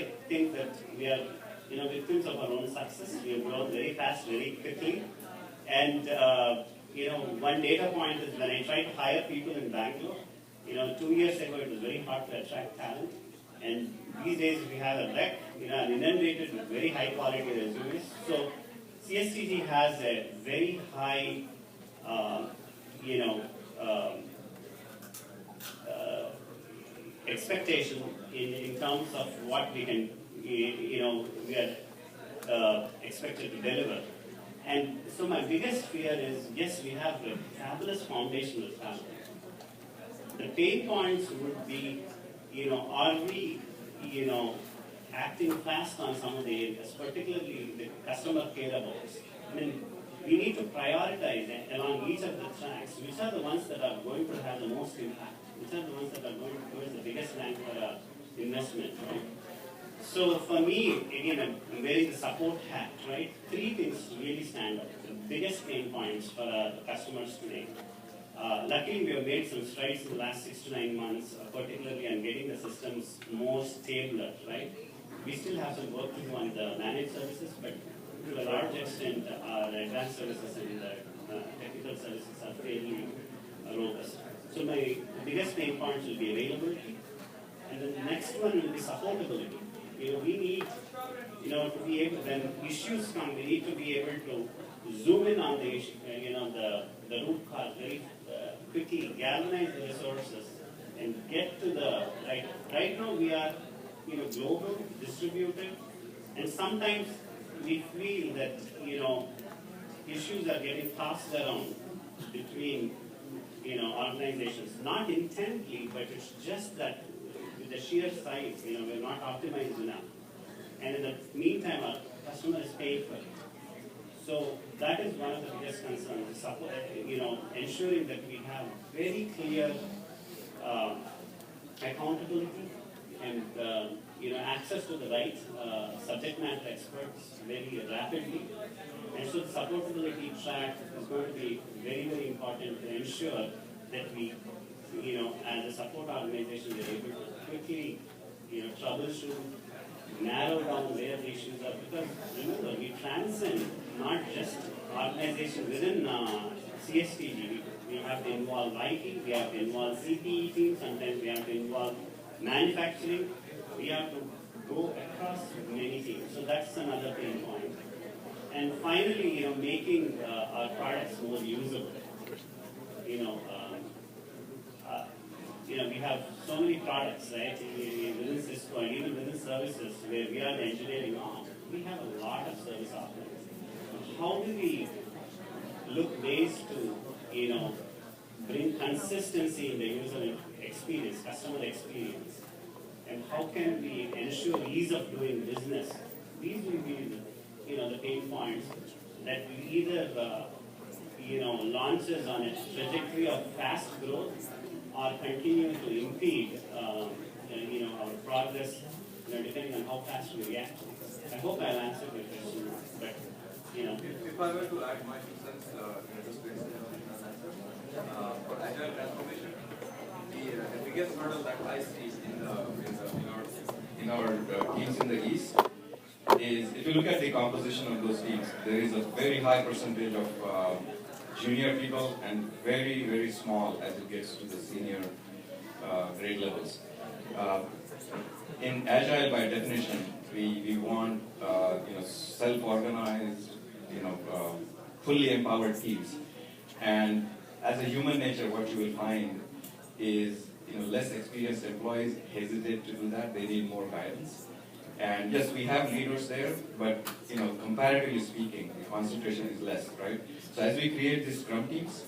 I think that we are, victims of our own success. We have grown very fast, very quickly. And, one data point is when I try to hire people in Bangalore, 2 years ago it was very hard to attract talent. And these days we have a wreck, and inundated with very high quality resumes. So CSTG has a very high, expectation in terms of what we can, we are expected to deliver. And so my biggest fear is, yes, we have a fabulous foundational talent. The pain points would be, are we, acting fast on some of the areas, particularly the customer care abates. I mean, we need to prioritize along each of the tracks, which are the ones that are going to have the most impact, which are the ones that are going towards the biggest bang for our investment, right? So for me, again, I'm wearing the support hat, right? 3 things really stand out. The biggest pain points for our customers today. Luckily, we have made some strides in the last 6 to 9 months, particularly on getting the systems more stable, right? We still have some work to do on the managed services, but to a large extent, our advanced services and technical services are fairly robust. So my biggest pain points will be availability, and then the next one will be supportability. We need, to be able, when issues come, we need to be able to zoom in on the issue, the root cause very quickly, galvanize the resources, and get to the right. Right now we are, global, distributed, and sometimes we feel that, issues are getting tossed around between, organizations. Not intently, but it's just that with the sheer size, we're not optimized enough. And in the meantime, our customer is paying for it. So that is one of the biggest concerns, ensuring that we have very clear accountability and access to the right subject matter experts very rapidly. And so the supportability track is going to be very, very important to ensure that we, as a support organization, we're able to quickly, troubleshoot, narrow down where the issues are. Because remember, we transcend not just organization within CSTG. We have to involve IT, we have to involve CPE teams, sometimes we have to involve manufacturing. We have to go across many teams. So that's another pain point. And finally, making our products more usable. We have so many products, right, within Cisco and even within services where we are the engineering arm. We have a lot of service offerings. How do we look ways to, bring consistency in the user experience, customer experience? And how can we ensure ease of doing business? These will be the pain points that we either, launch us on a trajectory of fast growth or continue to impede, our progress, depending on how fast we react. I hope I'll answer your question, but, If I were to add my 2 cents to this for agile transformation, the biggest hurdle that I see in our teams in the East is, if you look at the composition of those teams, there is a very high percentage of junior people and very, very small as it gets to the senior grade levels. In Agile, by definition, we want self-organized, fully empowered teams. And as a human nature, what you will find is less experienced employees hesitate to do that. They need more guidance. And yes, we have leaders there, but comparatively speaking, the concentration is less, right? So as we create these Scrum teams,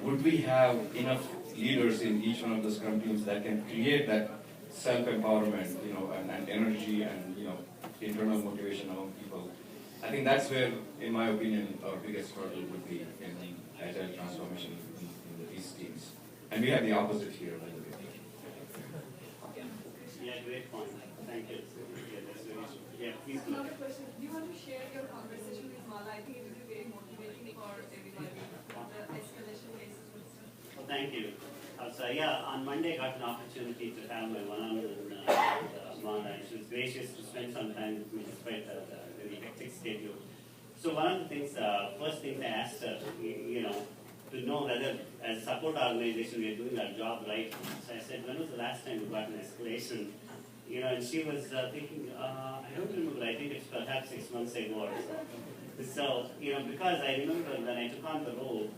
would we have enough leaders in each one of the Scrum teams that can create that self-empowerment, and energy and internal motivation among people? I think that's where, in my opinion, our biggest hurdle would be in agile transformation in these teams. And we have the opposite here, by the way. Yeah, great point. Thank you. Yeah, please. Another question. Do you want to share your conversation with Mala? I think it will be very motivating for everybody. The escalation cases. Well, thank you. So on Monday I got an opportunity to have my one-on-one Mala, and she was gracious to spend some time with me despite the very hectic schedule. So one of the things, first things I asked her, to know whether as a support organization we are doing our job right. So I said, when was the last time you got an escalation? And she was thinking, I don't remember, I think it's perhaps 6 months ago or so. So, because I remember when I took on the role,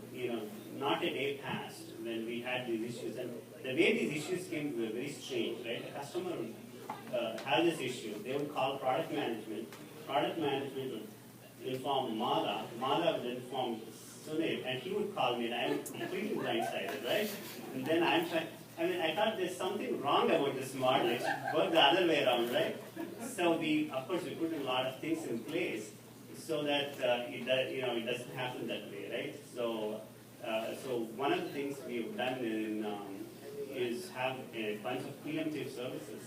not a day passed when we had these issues. And the way these issues came were very strange, right? A customer would have this issue. They would call product management. Product management would inform Mala. Mala would inform Sunil, and he would call me, and I am completely blindsided, right? And then I thought there's something wrong about this model. It should work the other way around, right? So of course, we put a lot of things in place so that it doesn't happen that way, right? So one of the things we've done is have a bunch of preemptive services.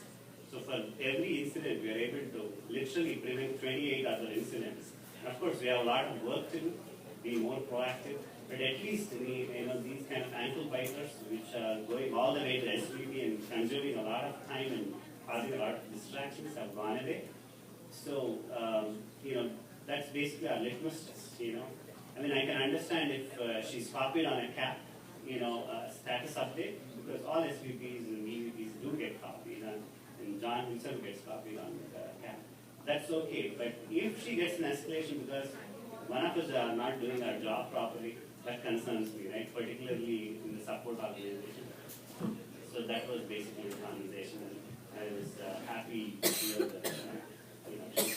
So for every incident, we are able to literally prevent 28 other incidents. And of course, we have a lot of work to do, be more proactive. But at least these kind of ankle biters, which are going all the way to SVP and consuming a lot of time and causing a lot of distractions, have gone away. So that's basically our litmus test. I can understand if she's copied on a CAP, status update, because all SVPs and EVPs do get copied, and John himself gets copied on CAP. That's okay. But if she gets an escalation because one of us are not doing our job properly, that concerns me, right? Particularly in the support organization. So that was basically the conversation, and I was happy to hear that she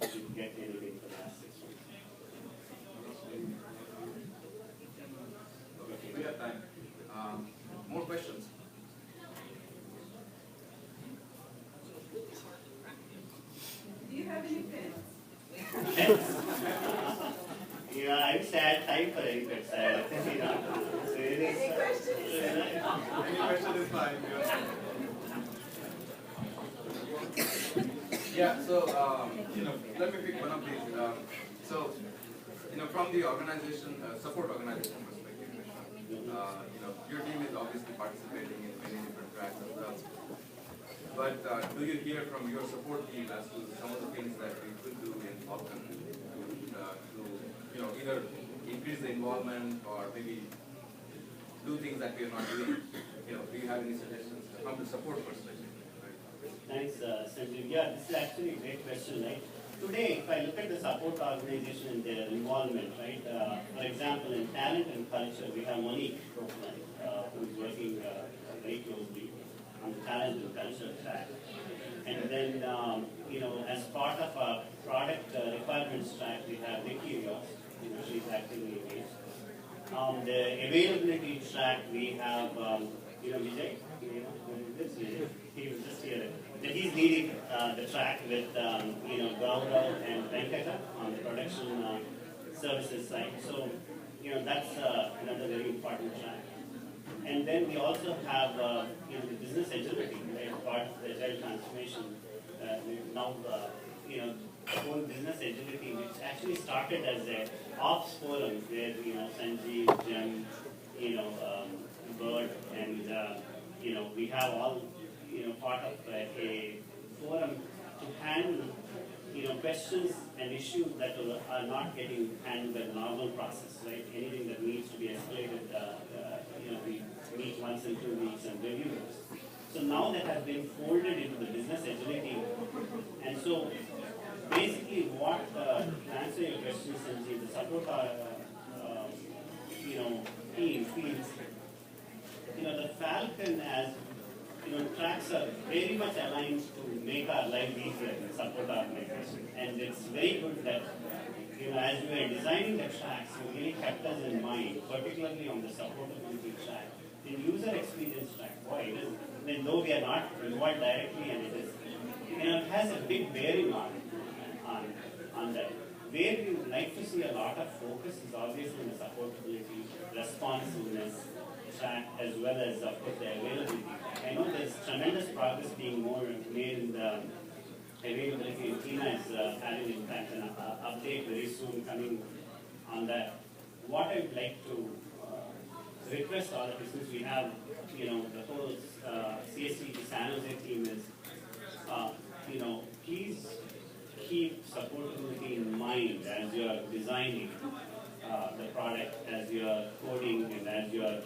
didn't get anything for the last 6 months. Okay, we have time. More questions? Do you have any pets? I wish I had time for any pets. Any questions? Any question is fine. Yeah, so, let me pick one of these. From the organization, support organization perspective, your team is obviously participating in many different tracks as well. But do you hear from your support team as to some of the things that we could do in Falcon to either increase the involvement or maybe do things that we are not doing? Do you have any suggestions from the support perspective? Thanks, Sanjeev. Yeah, this is actually a great question, right? Today, if I look at the support organization and their involvement, right? For example, in talent and culture, we have Monique who is working very closely on the talent and culture track. And then, as part of our product requirements track, we have Nikki Rios, she's actively engaged. The availability track, we have, Vijay, he was just here. He's leading the track with, Gaurav and Venkata on the production services side. So, that's another very important track. And then we also have, the business agility, right, part of the agile transformation. We've now, own business agility, which actually started as a ops forum where, Sanjeev, Jem, Bird, and, we have all, part of a forum to handle, questions and issues that are not getting handled by the normal process, right? Anything that needs to be escalated, we meet once in 2 weeks and review those. So now that has been folded into the business agility, and so basically what, to answer your question, Sanjeev, the support, team feels, the Falcon as, tracks are very much aligned to make our life easier in the support organization. And it's very good that, as we were designing the tracks, you really kept us in mind, particularly on the supportability track. In user experience track, boy, it is, though we are not involved directly, and it is, it has a big bearing on that. Where we would like to see a lot of focus is obviously in the supportability, responsiveness track, as well as, of course, the availability. I know there's tremendous progress being made in the availability. Tina is having, in fact, an update very soon coming on that. What I would like to request all of you, since we have, the whole CSTG San Jose team is please keep supportability in mind as you are designing the product, as you are coding, and as you are